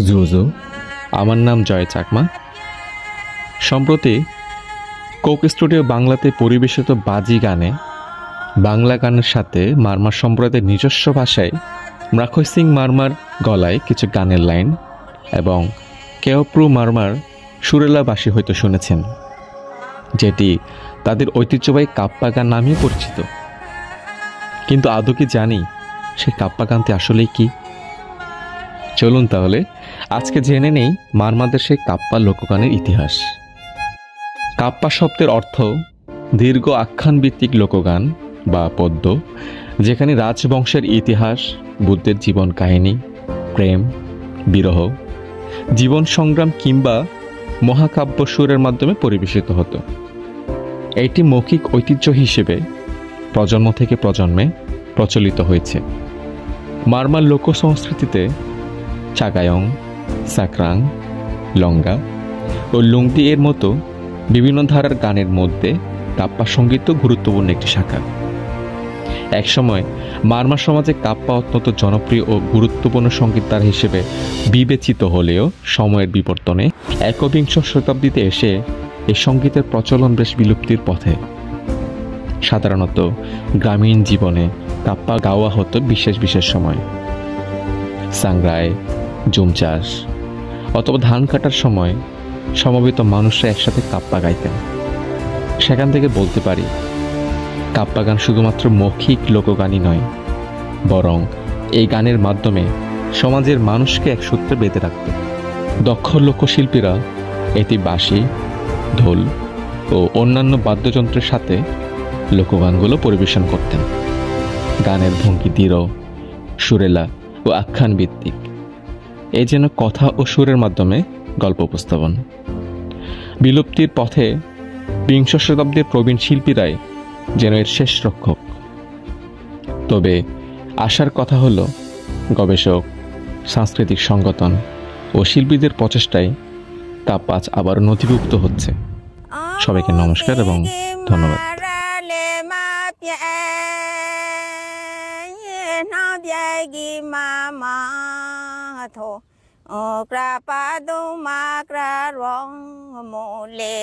জুজু, আমার নাম জয় চাকমা। সম্প্রতি কোক স্টুডিও বাংলাতে পরিবেশিত বাজি গানে বাংলা গানের সাথে মারমার সম্প্রদায়ের নিজস্ব ভাষায় মৃখৈ সিং মারমার গলায় কিছু গানের লাইন এবং কেওপ্রু মারমার সুরেলাবাসী হয়তো শুনেছেন, যেটি তাদের ঐতিহ্যবাহী কাপ্পা গান নামে পরিচিত। কিন্তু আদৌ কি জানি সেই কাপ্পা গানটি আসলেই কি? চলুন তাহলে আজকে জেনে নেই মারমাদের সেই কাপ্পা লোকগানের ইতিহাস। কাপ্পা শব্দের অর্থ দীর্ঘ আখ্যানভিত্তিক লোকগান বা পদ্য, যেখানে রাজবংশের ইতিহাস, বুদ্ধের জীবন কাহিনী, প্রেম, বিরহ, জীবন সংগ্রাম কিংবা মহাকাব্য সুরের মাধ্যমে পরিবেশিত হতো। এটি মৌখিক ঐতিহ্য হিসেবে প্রজন্ম থেকে প্রজন্মে প্রচলিত হয়েছে। মারমার লোক সংস্কৃতিতে চাগায়ং, সাকরাং, লঙ্গা ও লুংদি এর মতো বিভিন্ন ধারার গানের মধ্যে কাপ্পা সঙ্গীত গুরুত্বপূর্ণ একটি শাখা। একসময় মারমা সমাজে কাপ্পা অত্যন্ত জনপ্রিয় ও গুরুত্বপূর্ণ সঙ্গীতধারা হিসেবে বিবেচিত হলেও সময়ের বিবর্তনে একবিংশ শতাব্দীতে এসে এই সঙ্গীতের প্রচলন বেশ বিলুপ্তির পথে। সাধারণত গ্রামীণ জীবনে কাপ্পা গাওয়া হতো বিশেষ বিশেষ সময়, সাংগ্রায়, জুম চাষ অথবা ধান কাটার সময় সমবেত মানুষরা একসাথে কাপ্পা গাইতেন। সেখান থেকে বলতে পারি কাপ্পা গান শুধুমাত্র মৌখিক লোকগানই নয়, বরং এই গানের মাধ্যমে সমাজের মানুষকে এক সূত্রে বেঁধে রাখত। দক্ষ লোকশিল্পীরা এটি বাঁশি, ঢোল ও অন্যান্য বাদ্যযন্ত্রের সাথে লোকগানগুলো পরিবেশন করতেন। গানের ভঙ্গি দৃঢ়, সুরেলা ও আখ্যান ভিত্তিক। এই যেন কথা ও সুরের মাধ্যমে গল্প উপস্থাপন। বিলুপ্তির পথে বিংশ শতাব্দীর প্রবীণ শিল্পীরাই যেন এর শেষ রক্ষক। তবে আশার কথা হলো গবেষক, সাংস্কৃতিক সংগঠন ও শিল্পীদের প্রচেষ্টায় কাপ্পা আজ আবার নথিভুক্ত হচ্ছে। সবাইকে নমস্কার এবং ধন্যবাদ। Krapa do makra rong mole